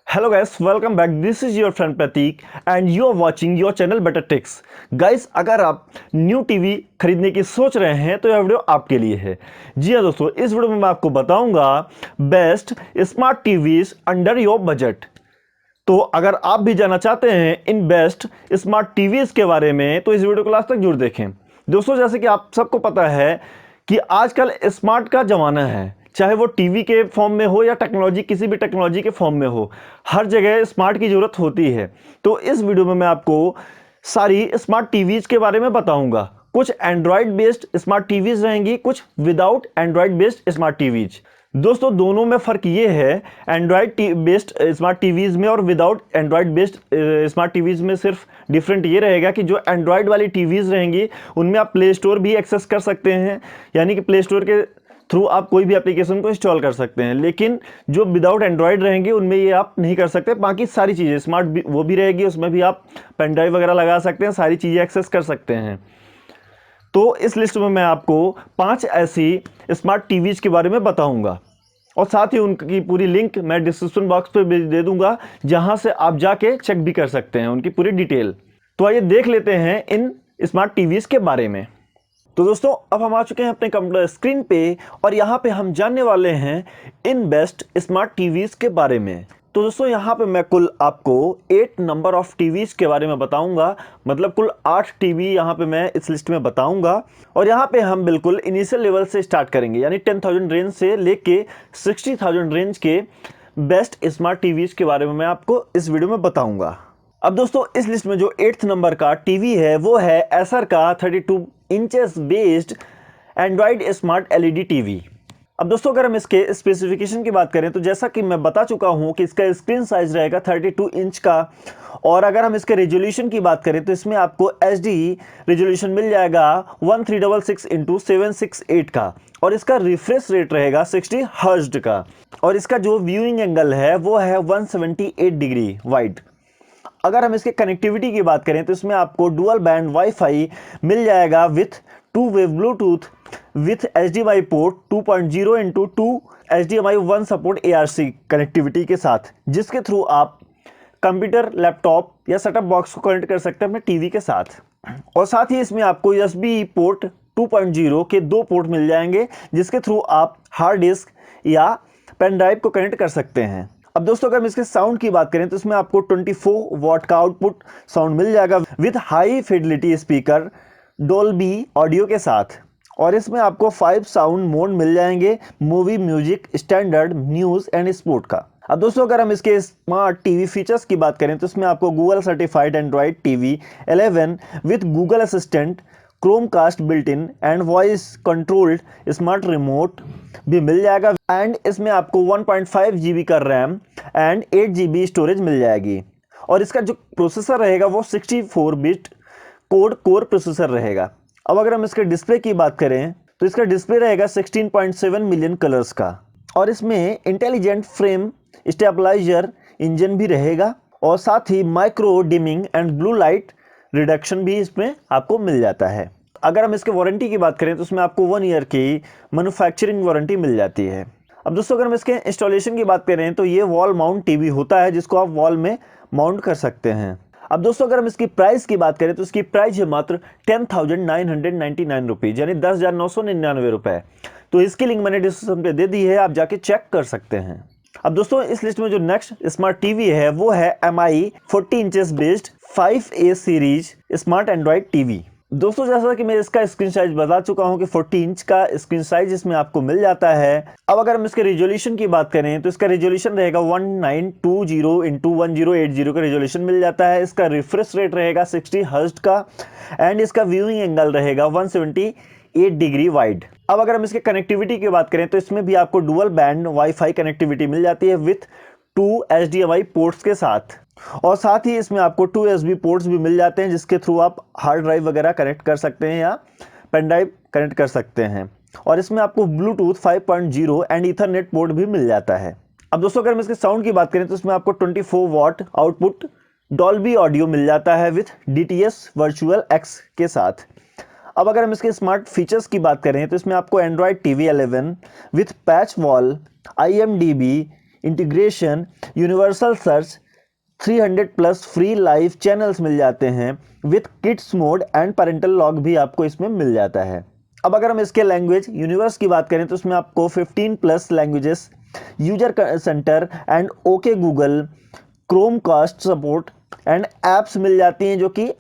Hello guys, welcome back. This is your friend Pratik and you are watching your channel Better Techs. Guys, अगर आप new TV खरीदने की सोच रहे हैं तो यह वीडियो आपके लिए है। जी हाँ दोस्तों, इस वीडियो में मैं आपको बताऊंगा best smart TVs under your budget. तो अगर आप भी जानना चाहते हैं इन बेस्ट स्मार्ट टीवीज के बारे में तो इस वीडियो को लास्ट तक जरूर देखें। दोस्तों, जैसे कि आप सबको पता है कि आजकल स्मार्ट का ज़माना है, चाहे वो टीवी के फॉर्म में हो या टेक्नोलॉजी, किसी भी टेक्नोलॉजी के फॉर्म में हो, हर जगह स्मार्ट की ज़रूरत होती है। तो इस वीडियो में मैं आपको सारी स्मार्ट टीवीज़ के बारे में बताऊंगा। कुछ एंड्रॉयड बेस्ड स्मार्ट टीवीज़ रहेंगी, कुछ without Android based smart TVs. दोस्तों, दोनों में फ़र्क ये है, एंड्रॉयड बेस्ड स्मार्ट टीवीज़ में और without Android based smart TVs में सिर्फ डिफरेंट ये रहेगा कि जो एंड्रॉयड वाली टीवीज़ रहेंगी उनमें आप प्ले स्टोर भी एक्सेस कर सकते हैं, यानी कि प्ले स्टोर के थ्रू आप कोई भी एप्लीकेशन को इंस्टॉल कर सकते हैं। लेकिन जो विदाउट एंड्रॉयड रहेंगे उनमें ये आप नहीं कर सकते। बाकी सारी चीज़ें स्मार्ट भी वो भी रहेगी, उसमें भी आप पेन ड्राइव वगैरह लगा सकते हैं, सारी चीज़ें एक्सेस कर सकते हैं। तो इस लिस्ट में मैं आपको 5 ऐसी स्मार्ट टीवीज़ के बारे में बताऊंगा और साथ ही उनकी पूरी लिंक मैं डिस्क्रिप्शन बॉक्स पे भी दे दूंगा, जहां से आप जाके चेक भी कर सकते हैं उनकी पूरी डिटेल। तो आइए देख लेते हैं इन स्मार्ट टीवीज़ के बारे में। तो दोस्तों, अब हम आ चुके हैं अपने कंप्यूटर स्क्रीन पे और यहाँ पे हम जानने वाले हैं इन बेस्ट स्मार्ट टीवीज़ के बारे में। तो दोस्तों, यहाँ पे मैं कुल आपको 8 नंबर ऑफ टीवीज़ के बारे में बताऊंगा, मतलब कुल 8 टीवी यहाँ पे मैं इस लिस्ट में बताऊंगा। और यहाँ पे हम बिल्कुल इनिशियल लेवल से स्टार्ट करेंगे, यानी 10,000 रेंज से लेके 60,000 रेंज के बेस्ट स्मार्ट टीवीज़ के बारे में मैं आपको इस वीडियो में बताऊंगा। अब दोस्तों, इस लिस्ट में जो 8th नंबर का टीवी है वो है एसर का 32 inches based Android smart LED TV. अब दोस्तों, अगर हम इसके स्पेसिफिकेशन की बात करें तो जैसा कि मैं बता चुका हूं कि इसका स्क्रीन साइज रहेगा 32 इंच का। और अगर हम इसके रेजोल्यूशन की बात करें तो इसमें आपको एचडी रेजोल्यूशन मिल जाएगा 1366 इंटू 768 का, और इसका रिफ्रेश रेट रहेगा 60 हर्ट्ज का। और इसका जो व्यूइंग एंगल है वो है 178 डिग्री वाइड। अगर हम इसके कनेक्टिविटी की बात करें तो इसमें आपको डुअल बैंड वाईफाई मिल जाएगा with 2 way Bluetooth with HDMI port 2.0 into 2 HDMI 1 support ARC connectivity के साथ, जिसके थ्रू आप कंप्यूटर, लैपटॉप या सेटअप बॉक्स को कनेक्ट कर सकते हैं अपने टीवी के साथ। और साथ ही इसमें आपको USB पोर्ट 2.0 के 2 पोर्ट मिल जाएंगे, जिसके थ्रू आप हार्ड डिस्क या पेन ड्राइव को कनेक्ट कर सकते हैं। अब दोस्तों, अगर हम इसके साउंड की बात करें तो इसमें आपको 24 वॉट का आउटपुट साउंड मिल जाएगा with high Fidelity speaker Dolby audio के साथ। और इसमें आपको 5 साउंड मोड मिल जाएंगे, movie, music, standard, news and sport का। अब दोस्तों, अगर हम इसके स्मार्ट टीवी फीचर्स की बात करें तो इसमें आपको Google certified Android TV 11 with Google Assistant, Chromecast built in and voice controlled smart remote भी मिल जाएगा। एंड इसमें आपको 1.5 GB का रैम एंड 8 GB स्टोरेज मिल जाएगी। और इसका जो प्रोसेसर रहेगा वो 64 बिट कोर प्रोसेसर रहेगा। अब अगर हम इसके डिस्प्ले की बात करें तो इसका डिस्प्ले रहेगा 16.7 मिलियन कलर्स का, और इसमें इंटेलिजेंट फ्रेम स्टेबलाइजर इंजन भी रहेगा, और साथ ही micro dimming and blue light reduction भी इसमें आपको मिल जाता है। अगर हम इसके वारंटी की बात करें तो इसमें आपको 1 ईयर की मैन्युफैक्चरिंग वारंटी मिल जाती है। अब दोस्तों, अगर हम इसके इंस्टॉलेशन की बात करें तो ये वॉल माउंट टीवी होता है, जिसको आप वॉल में माउंट कर सकते हैं। अब दोस्तों, अगर हम इसकी प्राइस की बात करें तो इसकी प्राइस है मात्र 10,999 रुपीज़, यानी 10,999 रुपये। तो इसकी लिंक मैंने डिस्क्रिप्शन पे दे दी है, आप जाके चेक कर सकते हैं। अब दोस्तों, इस लिस्ट में जो नेक्स्ट स्मार्ट टीवी है वो है MI 40 inches based 5A series smart Android TV. दोस्तों, जैसा कि मैं इसका स्क्रीन साइज बता चुका हूं कि 40 इंच का स्क्रीन साइज इसमें आपको मिल जाता है। अब अगर हम इसके रेजोल्यूशन की बात करें तो इसका रेजोल्यूशन रहेगा 1920 इंटू 1080 का रेजोल्यूशन मिल जाता है। इसका रिफ्रेश रेट रहेगा 60 हर्ट्ज का एंड इसका व्यूइंग एंगल रहेगा 178 डिग्री वाइड। अब अगर हम इसके कनेक्टिविटी की बात करें तो इसमें भी आपको डुअल बैंड वाईफाई कनेक्टिविटी मिल जाती है विथ 2 HDMI पोर्ट्स के साथ, और साथ ही इसमें आपको 2 USB पोर्ट्स भी मिल जाते हैं, जिसके थ्रू आप हार्ड ड्राइव वगैरह कनेक्ट कर सकते हैं या पेन ड्राइव कनेक्ट कर सकते हैं। और इसमें आपको ब्लूटूथ 5.0 एंड ईथरनेट पोर्ट भी मिल जाता है। अब दोस्तों, अगर हम इसके साउंड की बात करें तो इसमें आपको 24 वॉट आउटपुट डॉल्बी ऑडियो मिल जाता है विथ DTS वर्चुअल X के साथ। अब अगर हम इसके स्मार्ट फीचर्स की बात करें तो इसमें आपको Android TV 11 with patch wall, IMDb integration, universal search, 300 plus free live channels मिल जाते हैं with kids mode and parental log भी आपको इसमें मिल जाता है। अब अगर हम इसके लैंग्वेज यूनिवर्स की बात करें तो उसमें आपको 15 plus languages, user centre and okay Google, Chrome cast support and apps मिल जाती हैं जो कि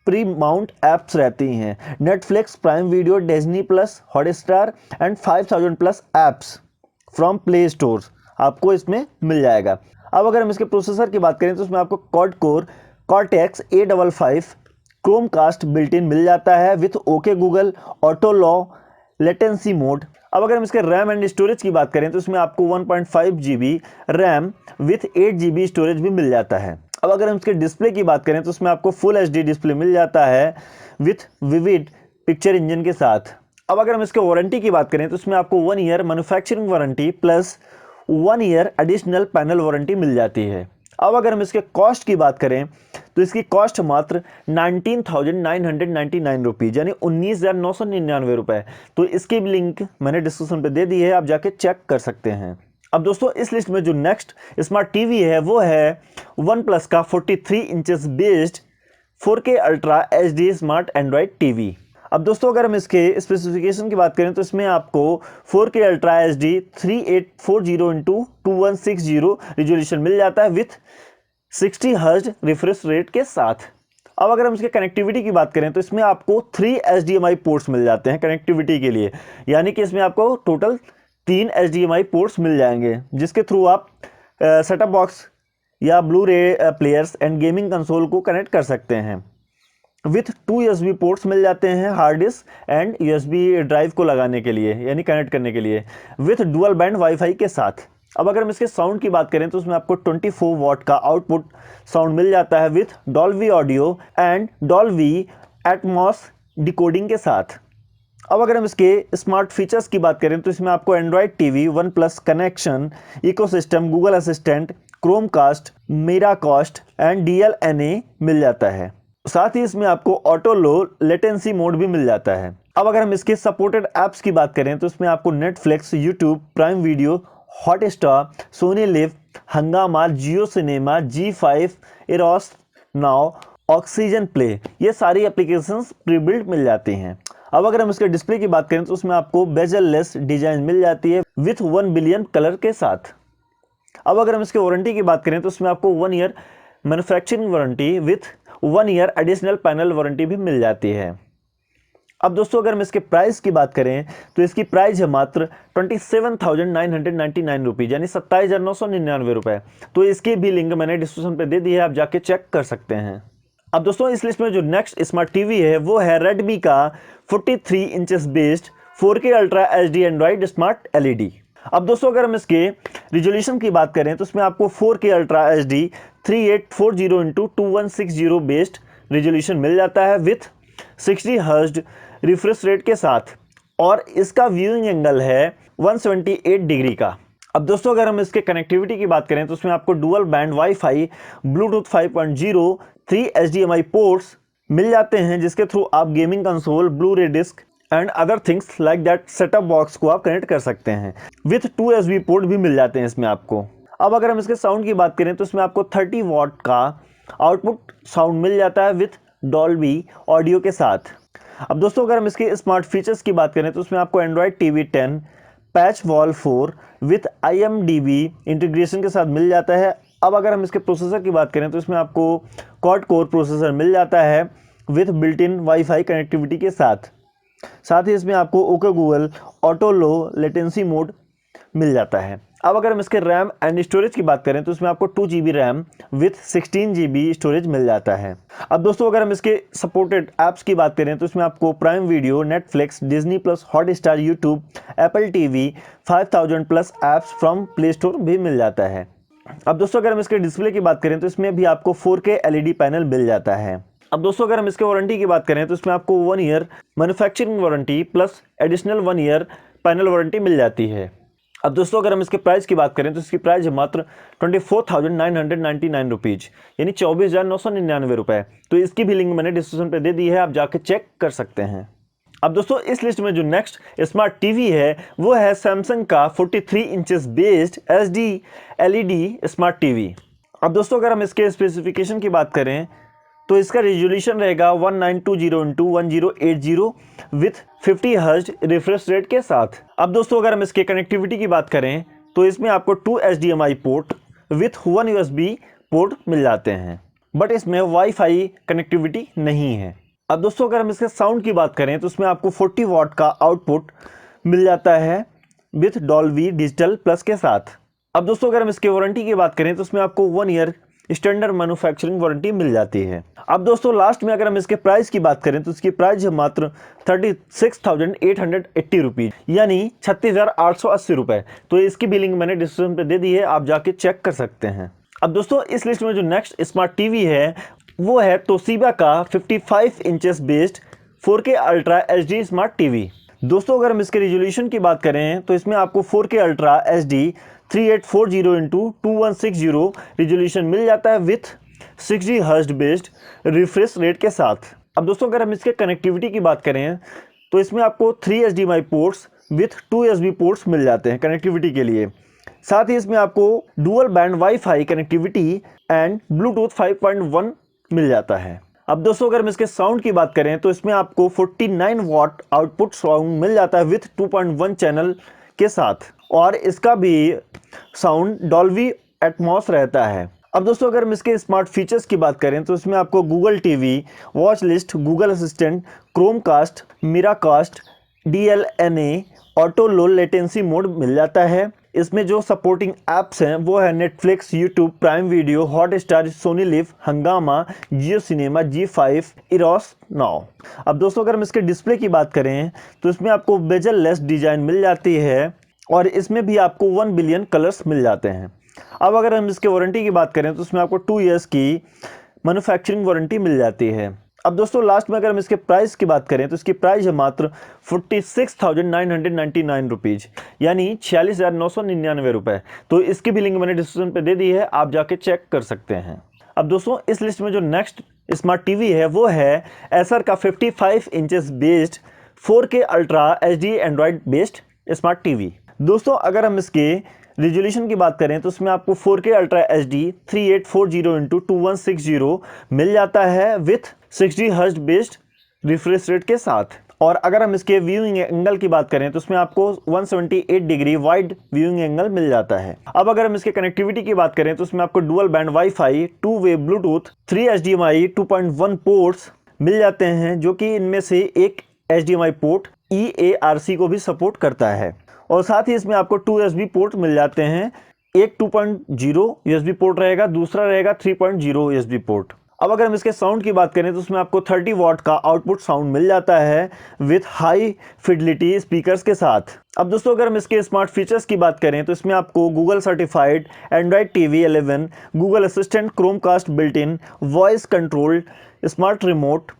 प्री माउंट एप्स रहती हैं। Netflix, Prime Video, Disney plus, Hotstar and 5000 plus apps from Play stores आपको इसमें मिल जाएगा। अब अगर हम इसके प्रोसेसर की बात करें तो उसमें आपको quad core Cortex A55 Chrome cast built in मिल जाता है with okay Google, auto low, latency mode. अब अगर हम इसके रैम एंड स्टोरेज की बात करें तो उसमें आपको 1.5 GB RAM with 8 GB storage भी मिल जाता है। अब अगर हम इसके डिस्प्ले की बात करें तो उसमें आपको फुल HD डिस्प्ले मिल जाता है विथ विविड पिक्चर इंजन के साथ। अब अगर हम इसके वारंटी की बात करें तो उसमें आपको 1 year manufacturing warranty plus 1 year additional panel warranty मिल जाती है। अब अगर हम इसके कॉस्ट की बात करें तो इसकी कॉस्ट मात्र 19,999 रुपीज़ यानी 19,999 रुपये। तो इसकी भी लिंक मैंने डिस्क्रिप्शन पे दे दी है, आप जाके चेक कर सकते हैं। अब दोस्तों इस लिस्ट में जो नेक्स्ट स्मार्ट टीवी है वो है वन प्लस का 43 inches based 4K ultra HD smart Android TV. अब दोस्तों अगर हम इसके स्पेसिफिकेशन की बात करें तो इसमें आपको 4K ultra HD 3840x2160 resolution मिल जाता है विथ 60 हर्ट्ज रिफ्रेश रेट के साथ। अब अगर हम इसके कनेक्टिविटी की बात करें तो इसमें आपको 3 HDMI पोर्ट्स मिल जाते हैं कनेक्टिविटी के लिए, यानी कि इसमें आपको टोटल 3 HDMI पोर्ट्स मिल जाएंगे जिसके थ्रू आप सेटअप बॉक्स या ब्लू रे प्लेयर्स एंड गेमिंग कंसोल को कनेक्ट कर सकते हैं। विथ 2 USB पोर्ट्स मिल जाते हैं hard disk and USB drive को लगाने के लिए यानी कनेक्ट करने के लिए विथ डुअल बैंड वाईफाई के साथ। अब अगर हम इसके साउंड की बात करें तो उसमें आपको 24 वॉट का आउटपुट साउंड मिल जाता है with Dolby audio and Dolby Atmos decoding के साथ। अब अगर हम इसके स्मार्ट फीचर्स की बात करें तो इसमें आपको Android TV, OnePlus connection, ecosystem, Google assistant, Chromecast, Miracast and DLNA मिल जाता है। साथ ही इसमें आपको ऑटो लो लेटेंसी मोड भी मिल जाता है। अब अगर हम इसके सपोर्टेड ऐप्स की बात करें तो इसमें आपको Netflix, YouTube, Prime Video, Hotstar, Sony LIV, Hungama, Jio cinema, G5, Eros now, oxygen play, ये सारी एप्लीकेशंस प्रीबिल्ट मिल जाती हैं। अब अगर हम इसके डिस्प्ले की बात करें तो उसमें आपको बेजल लेस डिजाइन मिल जाती है विथ 1 बिलियन कलर के साथ। अब अगर हम इसके वारंटी की बात करें तो उसमें आपको 1 year manufacturing warranty with 1 year additional panel warranty भी मिल जाती है। अब दोस्तों अगर हम इसके प्राइस की बात करें तो इसकी प्राइस है मात्र 27,999 रुपीज़ यानी 27,999 रुपये। तो इसकी भी लिंक मैंने डिस्क्रिप्शन पे दे दी है, आप जाके चेक कर सकते हैं। अब दोस्तों इस लिस्ट में जो नेक्स्ट स्मार्ट टीवी है वो है रेडमी का 43 inches based 4K ultra HD Android smart LED। अब दोस्तों अगर हम इसके रिजोल्यूशन की बात करें तो इसमें आपको 4K ultra HD 3840x2160 based resolution मिल जाता है विथ 60 हर्ट्ज रिफ्रेश रेट के साथ और इसका व्यूइंग एंगल है 178 डिग्री का। अब दोस्तों अगर हम इसके कनेक्टिविटी की बात करें तो उसमें आपको dual band wifi, Bluetooth 5.0, 3 HDMI ports मिल जाते हैं जिसके थ्रू आप gaming console, blu ray disc and other things like that setup box को आप कनेक्ट कर सकते हैं विथ 2 USB पोर्ट भी मिल जाते हैं इसमें आपको। अब अगर हम इसके साउंड की बात करें तो इसमें आपको 30 वॉट का आउटपुट साउंड मिल जाता है विथ डॉल्बी ऑडियो के साथ। अब दोस्तों अगर हम इसके स्मार्ट फीचर्स की बात करें तो उसमें आपको Android TV 10 patch wall 4 with IMDb integration के साथ मिल जाता है। अब अगर हम इसके प्रोसेसर की बात करें तो इसमें आपको क्वाड कोर प्रोसेसर मिल जाता है with built in wifi connectivity के साथ। साथ ही इसमें आपको okay Google, auto low latency mode मिल जाता है। अब अगर हम इसके रैम एंड स्टोरेज की बात करें तो इसमें आपको 2 GB RAM with 16 GB storage मिल जाता है। अब दोस्तों अगर हम इसके सपोर्टेड ऐप्स की बात करें तो इसमें आपको prime video, Netflix, Disney plus, Hotstar, YouTube, Apple TV, 5000 plus apps from play store भी मिल जाता है। अब दोस्तों अगर हम इसके डिस्प्ले की बात करें तो इसमें भी आपको 4K LED पैनल मिल जाता है। अब दोस्तों अगर हम इसके वारंटी की बात करें तो इसमें आपको 1 year manufacturing warranty plus additional 1 year panel warranty मिल जाती है। अब दोस्तों अगर हम इसके प्राइस की बात करें तो इसकी प्राइस है मात्र 24,999 रुपीज़ यानी 24,999 रुपये। तो इसकी भी लिंक मैंने डिस्क्रिप्शन पे दे दी है, आप जाके चेक कर सकते हैं। अब दोस्तों इस लिस्ट में जो नेक्स्ट स्मार्ट टीवी है वो है सैमसंग का 43 inches based HD LED smart TV. अब दोस्तों अगर हम इसके स्पेसिफिकेशन की बात करें तो इसका रेजोल्यूशन रहेगा 1920x1080 with 50 hertz refresh rate के साथ। अब दोस्तों अगर हम इसके कनेक्टिविटी की बात करें तो इसमें आपको 2 HDMI port with 1 USB port मिल जाते हैं, बट इसमें वाईफाई कनेक्टिविटी नहीं है। अब दोस्तों अगर हम इसके साउंड की बात करें तो इसमें आपको 40 वाट का आउटपुट मिल जाता है विथ डॉल्बी डिजिटल प्लस के साथ। अब दोस्तों अगर हम इसके वारंटी की बात करें तो इसमें आपको 1 ईयर स्टैंडर्ड मैन्युफैक्चरिंग वारंटी मिल जाती है। अब दोस्तों लास्ट में अगर हम इसके प्राइस की बात करें तो इसकी प्राइस है मात्र 36,880 रुपीज़, यानी 36,880 रुपये। तो इसकी बिलिंग मैंने डिस्क्रिप्शन पे दे दी है, आप जाके चेक कर सकते हैं। अब दोस्तों इस लिस्ट में जो नेक्स्ट स्मार्ट टीवी है वो है तोशिबा का 55 inches based 4K ultra HD smart TV. दोस्तों अगर हम इसके रेजोल्यूशन की बात करें तो इसमें आपको 4K ultra HD 3840x2160 resolution मिल जाता है with 60 hertz based refresh rate के साथ। अब दोस्तों अगर हम इसके कनेक्टिविटी की बात करें तो इसमें आपको 3 HDMI ports with 2 USB ports मिल जाते हैं कनेक्टिविटी के लिए। साथ ही इसमें आपको dual band wifi connectivity and Bluetooth 5.1 मिल जाता है। अब दोस्तों अगर हम इसके साउंड की बात करें तो इसमें आपको 49 वाट आउटपुट साउंड मिल जाता है विथ 2.1 चैनल के साथ, और इसका भी साउंड डॉल्बी एटमॉस रहता है। अब दोस्तों अगर हम इसके स्मार्ट फीचर्स की बात करें तो इसमें आपको Google TV, watch list, Google Assistant, Chromecast, Miracast, DLNA, auto low latency mode मिल जाता है। इसमें जो सपोर्टिंग ऐप्स हैं वो है Netflix, YouTube, Prime Video, Hotstar, Sony LIV, Hungama, Jio cinema, G5, Eros now. अब दोस्तों अगर हम इसके डिस्प्ले की बात करें तो इसमें आपको बेजल लेस डिजाइन मिल जाती है, और इसमें भी आपको 1 बिलियन कलर्स मिल जाते हैं। अब अगर हम इसके वारंटी की बात करें तो इसमें आपको 2 ईयर्स की मैन्युफैक्चरिंग वारंटी मिल जाती है। अब दोस्तों लास्ट में अगर हम इसके प्राइस की बात करें तो इसकी प्राइस है मात्र 46,999 रुपीज़, यानी 46,999 रुपये। तो इसकी भी लिंक मैंने डिस्क्रिप्शन पे दे दी है, आप जाके चेक कर सकते हैं। अब दोस्तों इस लिस्ट में जो नेक्स्ट स्मार्ट टीवी है वो है एसर का 55 inches based 4K ultra HD Android based smart TV. दोस्तों अगर हम इसके रेजोल्यूशन की बात करें तो इसमें आपको 4K अल्ट्रा HD 3840x2160 मिल जाता है with 60 hertz based refresh rate के साथ। और अगर हम इसके व्यूइंग एंगल की बात करें तो इसमें आपको 178 डिग्री वाइड व्यूइंग एंगल मिल जाता है। अब अगर हम इसके कनेक्टिविटी की बात करें तो इसमें आपको डुअल बैंड वाईफाई, 2 वे ब्लूटूथ, 3 HDMI 2.1 पोर्ट्स मिल जाते हैं, जो कि इनमें से एक HDMI पोर्ट EARC को भी सपोर्ट करता है। और साथ ही इसमें आपको 2 USB पोर्ट मिल जाते हैं, एक 2.0 USB पोर्ट रहेगा, दूसरा रहेगा 3.0 USB पोर्ट। अब अगर हम इसके साउंड की बात करें तो उसमें आपको 30 वाट का आउटपुट साउंड मिल जाता है विथ हाई फिडलिटी स्पीकर्स के साथ। अब दोस्तों अगर हम इसके स्मार्ट फीचर्स की बात करें तो इसमें आपको Google certified Android TV 11, Google Assistant, Chromecast built in, voice controlled smart remote,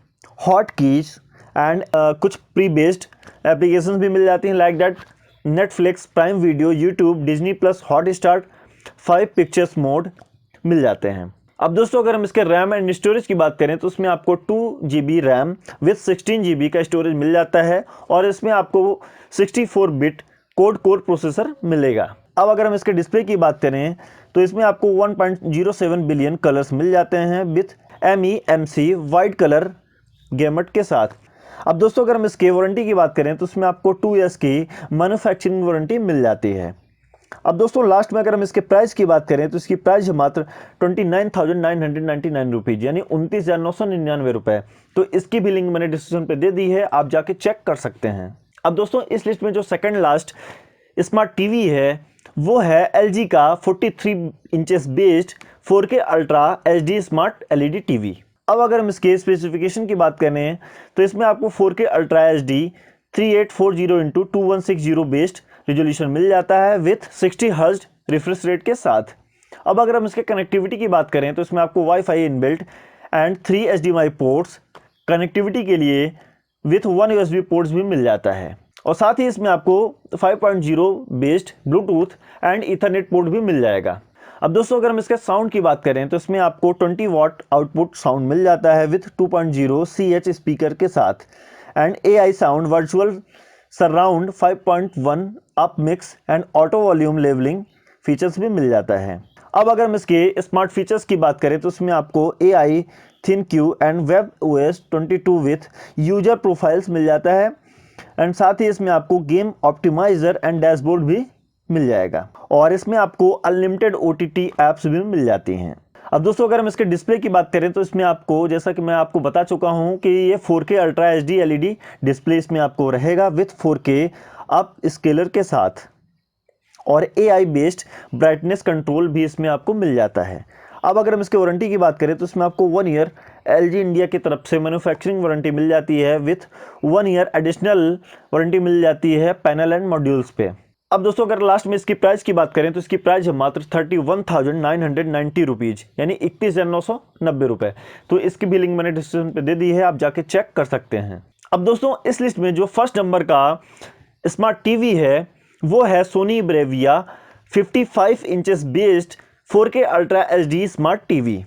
hot keys and कुछ प्री बेस्ड एप्लीकेशन भी मिल जाती हैं like that Netflix, Prime Video, YouTube, Disney plus, Hotstar, 5 pictures mode मिल जाते हैं। अब दोस्तों अगर हम इसके रैम एंड स्टोरेज की बात करें तो उसमें आपको 2 GB रैम विथ 16 GB का स्टोरेज मिल जाता है, और इसमें आपको 64 बिट कोड कोर प्रोसेसर मिलेगा। अब अगर हम इसके डिस्प्ले की बात करें तो इसमें आपको 1.07 बिलियन कलर्स मिल जाते हैं with MEMC white colour gamut के साथ। अब दोस्तों अगर हम इसके वारंटी की बात करें तो उसमें आपको 2 ईयर्स की मैन्युफैक्चरिंग वारंटी मिल जाती है। अब दोस्तों लास्ट में अगर हम इसके प्राइस की बात करें तो इसकी प्राइस है मात्र 29,999 रुपीज़, यानी 29,999 रुपये। तो इसकी भी लिंक मैंने डिस्क्रिप्शन पे दे दी है, आप जाके चेक कर सकते हैं। अब दोस्तों इस लिस्ट में जो सेकंड लास्ट स्मार्ट टीवी है वो है LG का 43 inches based 4K ultra HD smart LED TV. अब अगर हम इसके स्पेसिफिकेशन की बात करें तो इसमें आपको 4K ultra HD 3840x2160 based resolution मिल जाता है विथ 60 हर्ट्ज रिफ्रेश रेट के साथ। अब अगर हम इसके कनेक्टिविटी की बात करें तो इसमें आपको wifi inbuilt and 3 HDMI ports connectivity के लिए विथ 1 USB पोर्ट्स भी मिल जाता है, और साथ ही इसमें आपको 5.0 based Bluetooth and Ethernet port भी मिल जाएगा। अब दोस्तों अगर हम इसके साउंड की बात करें तो इसमें आपको 20 वाट आउटपुट साउंड मिल जाता है विथ 2.0 CH स्पीकर के साथ, and AI sound, virtual surround 5.1 upmix and auto volume levelling features भी मिल जाता है। अब अगर हम इसके स्मार्ट फीचर्स की बात करें तो इसमें आपको AI ThinQ and WebOS 22 with user profiles मिल जाता है एंड साथ ही इसमें आपको गेम ऑप्टिमाइजर एंड डैशबोर्ड भी मिल जाएगा और इसमें आपको अनलिमिटेड OTT ऐप्स भी मिल जाती हैं। अब दोस्तों अगर हम इसके डिस्प्ले की बात करें तो इसमें आपको, जैसा कि मैं आपको बता चुका हूं कि ये 4K ultra HD LED display इसमें आपको रहेगा विथ 4K अप स्केलर के साथ और AI बेस्ड ब्राइटनेस कंट्रोल भी इसमें आपको मिल जाता है। अब अगर हम इसके वारंटी की बात करें तो इसमें आपको 1 ईयर LG इंडिया की तरफ से मैन्युफैक्चरिंग वारंटी मिल जाती है विथ 1 ईयर एडिशनल वारंटी मिल जाती है पैनल एंड मॉड्यूल्स पे। अब दोस्तों अगर लास्ट में इसकी प्राइस की बात करें तो इसकी प्राइस है मात्र 31,990 रुपीज़, यानी 31,990 रुपये। तो इसकी भी लिंक मैंने डिस्क्रिप्शन पे दे दी है, आप जाके चेक कर सकते हैं। अब दोस्तों इस लिस्ट में जो फर्स्ट नंबर का स्मार्ट टीवी है वो है Sony Bravia 55 inches based 4K ultra HD smart TV.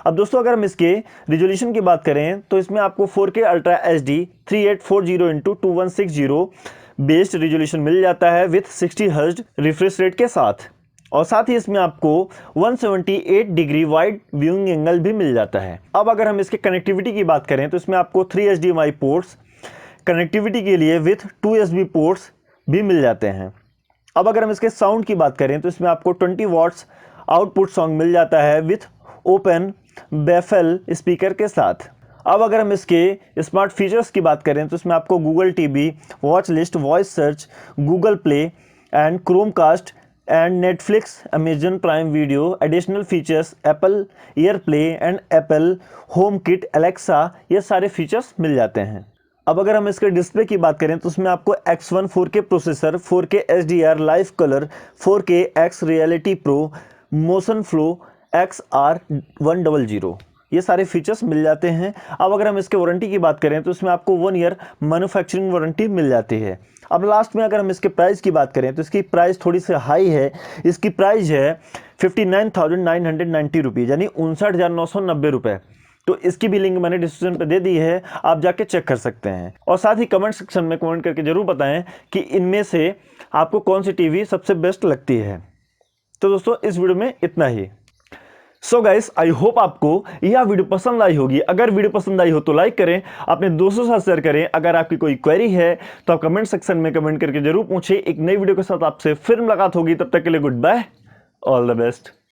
अब दोस्तों अगर हम इसके रिजोल्यूशन की बात करें तो इसमें आपको 4K ultra HD 3840x2160 based resolution मिल जाता है विथ 60 हर्ट्ज रिफ्रेश रेट के साथ और साथ ही इसमें आपको 178 डिग्री वाइड व्यूइंग एंगल भी मिल जाता है। अब अगर हम इसके कनेक्टिविटी की बात करें तो इसमें आपको 3 HDMI पोर्ट्स कनेक्टिविटी के लिए विथ 2 USB पोर्ट्स भी मिल जाते हैं। अब अगर हम इसके साउंड की बात करें तो इसमें आपको 20 वॉट्स आउटपुट सॉन्ग मिल जाता है विथ ओपन बेफेल स्पीकर के साथ। अब अगर हम इसके स्मार्ट फीचर्स की बात करें तो इसमें आपको Google TV, watch list, voice search, Google play and Chromecast and Netflix, Amazon prime video, additional features, Apple year play and Apple home kit, Alexa, ये सारे फीचर्स मिल जाते हैं। अब अगर हम इसके डिस्प्ले की बात करें तो उसमें आपको X1 4K processor, 4K HDR live colour, 4K X reality pro, motion flow XR100, ये सारे फीचर्स मिल जाते हैं। अब अगर हम इसके वारंटी की बात करें तो इसमें आपको 1 ईयर मैन्युफैक्चरिंग वारंटी मिल जाती है। अब लास्ट में अगर हम इसके प्राइस की बात करें तो इसकी प्राइस थोड़ी सी हाई है, इसकी प्राइस है 59,990 रुपीज़, यानी 59,990 रुपये। तो इसकी भी लिंक मैंने डिस्क्रिप्शन पे दे दी है, आप जाके चेक कर सकते हैं। और साथ ही कमेंट सेक्शन में कमेंट करके जरूर बताएं कि इनमें से आपको कौन सी टीवी सबसे बेस्ट लगती है। तो दोस्तों इस वीडियो में इतना ही। सो गाइस, आई होप आपको यह वीडियो पसंद आई होगी। अगर वीडियो पसंद आई हो तो लाइक करें, अपने दोस्तों के साथ शेयर करें। अगर आपकी कोई क्वेरी है तो आप कमेंट सेक्शन में कमेंट करके जरूर पूछें। एक नई वीडियो के साथ आपसे फिर मुलाकात होगी, तब तक के लिए goodbye, all the best.